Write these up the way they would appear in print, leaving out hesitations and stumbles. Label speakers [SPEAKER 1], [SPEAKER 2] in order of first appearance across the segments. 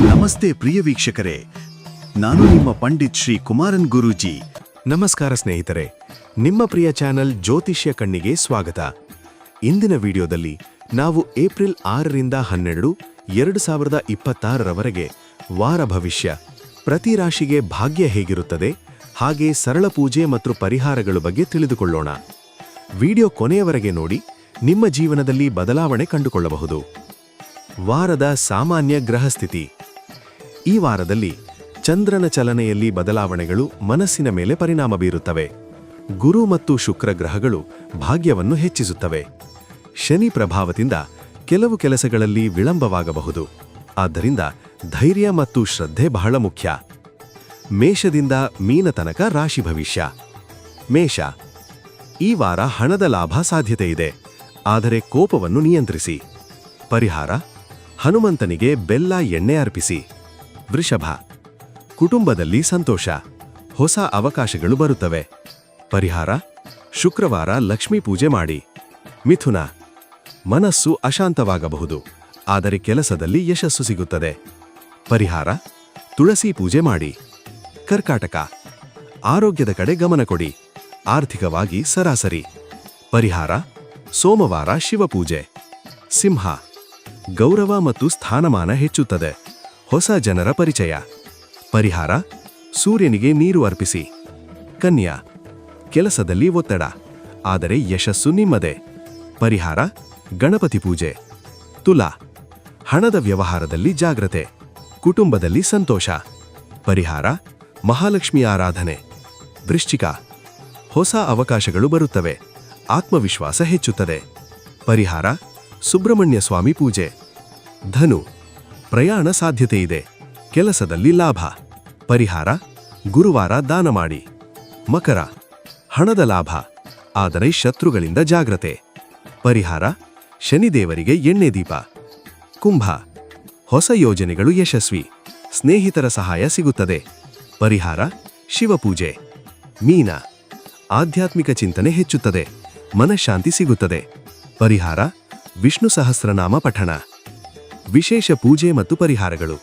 [SPEAKER 1] ನಮಸ್ತೆ ಪ್ರಿಯ ವೀಕ್ಷಕರೇ, ನಾನು ನಿಮ್ಮ ಪಂಡಿತ್ ಶ್ರೀ ಕುಮಾರನ್ ಗುರೂಜಿ.
[SPEAKER 2] ನಮಸ್ಕಾರ ಸ್ನೇಹಿತರೆ, ನಿಮ್ಮ ಪ್ರಿಯ ಚಾನೆಲ್ ಜ್ಯೋತಿಷ್ಯ ಕಣ್ಣಿಗೆ ಸ್ವಾಗತ. ಇಂದಿನ ವಿಡಿಯೋದಲ್ಲಿ ನಾವು ಏಪ್ರಿಲ್ 6ರಿಂದ 12, 2026ರವರೆಗೆ ವಾರ ಭವಿಷ್ಯ, ಪ್ರತಿ ರಾಶಿಗೆ ಭಾಗ್ಯ ಹೇಗಿರುತ್ತದೆ, ಹಾಗೆ ಸರಳ ಪೂಜೆ ಮತ್ತು ಪರಿಹಾರಗಳ ಬಗ್ಗೆ ತಿಳಿದುಕೊಳ್ಳೋಣ. ವಿಡಿಯೋ ಕೊನೆಯವರೆಗೆ ನೋಡಿ, ನಿಮ್ಮ ಜೀವನದಲ್ಲಿ ಬದಲಾವಣೆ ಕಂಡುಕೊಳ್ಳಬಹುದು. ವಾರದ ಸಾಮಾನ್ಯ ಗ್ರಹಸ್ಥಿತಿ. ಈ ವಾರದಲ್ಲಿ ಚಂದ್ರನ ಚಲನೆಯಲ್ಲಿ ಬದಲಾವಣೆಗಳು ಮನಸ್ಸಿನ ಮೇಲೆ ಪರಿಣಾಮ ಬೀರುತ್ತವೆ. ಗುರು ಮತ್ತು ಶುಕ್ರ ಗ್ರಹಗಳು ಭಾಗ್ಯವನ್ನು ಹೆಚ್ಚಿಸುತ್ತವೆ. ಶನಿ ಪ್ರಭಾವದಿಂದ ಕೆಲವು ಕೆಲಸಗಳಲ್ಲಿ ವಿಳಂಬವಾಗಬಹುದು. ಆದ್ದರಿಂದ ಧೈರ್ಯ ಮತ್ತು ಶ್ರದ್ಧೆ ಬಹಳ ಮುಖ್ಯ. ಮೇಷದಿಂದ ಮೀನ ತನಕ ರಾಶಿ ಭವಿಷ್ಯ. ಮೇಷ, ಈ ವಾರ ಹಣದ ಲಾಭ ಸಾಧ್ಯತೆ ಇದೆ, ಆದರೆ ಕೋಪವನ್ನು ನಿಯಂತ್ರಿಸಿ. ಪರಿಹಾರ: ಹನುಮಂತನಿಗೆ ಬೆಲ್ಲ ಎಣ್ಣೆ ಅರ್ಪಿಸಿ. ವೃಷಭ, ಕುಟುಂಬದಲ್ಲಿ ಸಂತೋಷ, ಹೊಸ ಅವಕಾಶಗಳು ಬರುತ್ತವೆ. ಪರಿಹಾರ: ಶುಕ್ರವಾರ ಲಕ್ಷ್ಮೀ ಪೂಜೆ ಮಾಡಿ. ಮಿಥುನ, ಮನಸ್ಸು ಅಶಾಂತವಾಗಬಹುದು, ಆದರೆ ಕೆಲಸದಲ್ಲಿ ಯಶಸ್ಸು ಸಿಗುತ್ತದೆ. ಪರಿಹಾರ: ತುಳಸಿ ಪೂಜೆ ಮಾಡಿ. ಕರ್ಕಾಟಕ, ಆರೋಗ್ಯದ ಕಡೆ ಗಮನ ಕೊಡಿ, ಆರ್ಥಿಕವಾಗಿ ಸರಾಸರಿ. ಪರಿಹಾರ: ಸೋಮವಾರ ಶಿವಪೂಜೆ. ಸಿಂಹ, ಗೌರವ ಮತ್ತು ಸ್ಥಾನಮಾನ ಹೆಚ್ಚುತ್ತದೆ, ಹೊಸ ಜನರ ಪರಿಚಯ. ಪರಿಹಾರ: ಸೂರ್ಯನಿಗೆ ನೀರು ಅರ್ಪಿಸಿ. ಕನ್ಯಾ, ಕೆಲಸದಲ್ಲಿ ಒತ್ತಡ, ಆದರೆ ಯಶಸ್ಸು ನಿಮ್ಮದೇ. ಪರಿಹಾರ: ಗಣಪತಿ ಪೂಜೆ. ತುಲಾ, ಹಣದ ವ್ಯವಹಾರದಲ್ಲಿ ಜಾಗ್ರತೆ, ಕುಟುಂಬದಲ್ಲಿ ಸಂತೋಷ. ಪರಿಹಾರ: ಮಹಾಲಕ್ಷ್ಮಿ ಆರಾಧನೆ. ವೃಶ್ಚಿಕ, ಹೊಸ ಅವಕಾಶಗಳು ಬರುತ್ತವೆ, ಆತ್ಮವಿಶ್ವಾಸ ಹೆಚ್ಚುತ್ತದೆ. ಪರಿಹಾರ: ಸುಬ್ರಹ್ಮಣ್ಯ ಸ್ವಾಮಿ ಪೂಜೆ. ಧನು, ಪ್ರಯಾಣ ಸಾಧ್ಯತೆ ಇದೆ, ಕೆಲಸದಲ್ಲಿ ಲಾಭ. ಪರಿಹಾರ: ಗುರುವಾರ ದಾನ ಮಾಡಿ. ಮಕರ, ಹಣದ ಲಾಭ, ಆದರೆ ಶತ್ರುಗಳಿಂದ ಜಾಗ್ರತೆ. ಪರಿಹಾರ: ಶನಿದೇವರಿಗೆ ಎಣ್ಣೆ ದೀಪ. ಕುಂಭ, ಹೊಸ ಯೋಜನೆಗಳು ಯಶಸ್ವಿ, ಸ್ನೇಹಿತರ ಸಹಾಯ ಸಿಗುತ್ತದೆ. ಪರಿಹಾರ: ಶಿವಪೂಜೆ. ಮೀನ, ಆಧ್ಯಾತ್ಮಿಕ ಚಿಂತನೆ ಹೆಚ್ಚುತ್ತದೆ, ಮನಃಶಾಂತಿ ಸಿಗುತ್ತದೆ. ಪರಿಹಾರ: ವಿಷ್ಣು ಸಹಸ್ರನಾಮ ಪಠಣ. ವಿಶೇಷ ಪೂಜೆ ಮತ್ತು ಪರಿಹಾರಗಳು.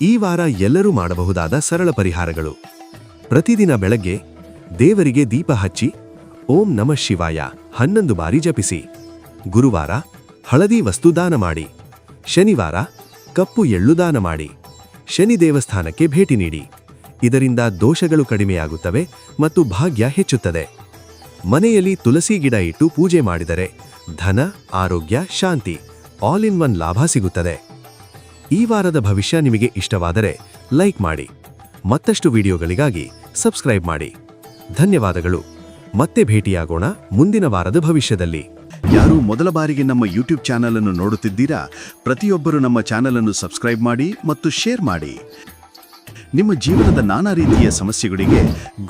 [SPEAKER 2] ಈ ವಾರ ಎಲ್ಲರೂ ಮಾಡಬಹುದಾದ ಸರಳ ಪರಿಹಾರಗಳು. ಪ್ರತಿದಿನ ಬೆಳಗ್ಗೆ ದೇವರಿಗೆ ದೀಪ ಹಚ್ಚಿ ಓಂ ನಮಃ ಶಿವಾಯ 11 ಬಾರಿ ಜಪಿಸಿ. ಗುರುವಾರ ಹಳದಿ ವಸ್ತು ದಾನ ಮಾಡಿ. ಶನಿವಾರ ಕಪ್ಪು ಎಳ್ಳು ದಾನ ಮಾಡಿ. ಶನಿ ದೇವಸ್ಥಾನಕ್ಕೆ ಭೇಟಿ ನೀಡಿ. ಇದರಿಂದ ದೋಷಗಳು ಕಡಿಮೆಯಾಗುತ್ತವೆ ಮತ್ತು ಭಾಗ್ಯ ಹೆಚ್ಚುತ್ತದೆ. ಮನೆಯಲ್ಲಿ ತುಳಸಿ ಗಿಡ ಇಟ್ಟು ಪೂಜೆ ಮಾಡಿದರೆ ಧನ, ಆರೋಗ್ಯ, ಶಾಂತಿ, ಆಲ್ ಇನ್ ಒನ್ ಲಾಭ ಸಿಗುತ್ತದೆ. ಈ ವಾರದ ಭವಿಷ್ಯ ನಿಮಗೆ ಇಷ್ಟವಾದರೆ ಲೈಕ್ ಮಾಡಿ. ಮತ್ತಷ್ಟು ವಿಡಿಯೋಗಳಿಗಾಗಿ ಸಬ್ಸ್ಕ್ರೈಬ್ ಮಾಡಿ. ಧನ್ಯವಾದಗಳು. ಮತ್ತೆ ಭೇಟಿಯಾಗೋಣ ಮುಂದಿನ ವಾರದ ಭವಿಷ್ಯದಲ್ಲಿ.
[SPEAKER 1] ಯಾರು ಮೊದಲ ಬಾರಿಗೆ ನಮ್ಮ ಯೂಟ್ಯೂಬ್ ಚಾನಲ್ ಅನ್ನು ನೋಡುತ್ತಿದ್ದೀರಾ, ಪ್ರತಿಯೊಬ್ಬರು ನಮ್ಮ ಚಾನಲ್ ಅನ್ನು ಸಬ್ಸ್ಕ್ರೈಬ್ ಮಾಡಿ ಮತ್ತು ಶೇರ್ ಮಾಡಿ. ನಿಮ್ಮ ಜೀವನದ ನಾನಾ ರೀತಿಯ ಸಮಸ್ಯೆಗಳಿಗೆ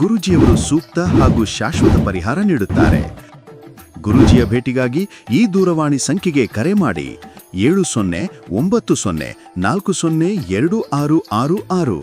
[SPEAKER 1] ಗುರೂಜಿಯವರು ಸೂಕ್ತ ಹಾಗೂ ಶಾಶ್ವತ ಪರಿಹಾರ ನೀಡುತ್ತಾರೆ. ಗುರೂಜಿಯ ಭೇಟಿಗಾಗಿ ಈ ದೂರವಾಣಿ ಸಂಖ್ಯೆಗೆ ಕರೆ ಮಾಡಿ 7090402666.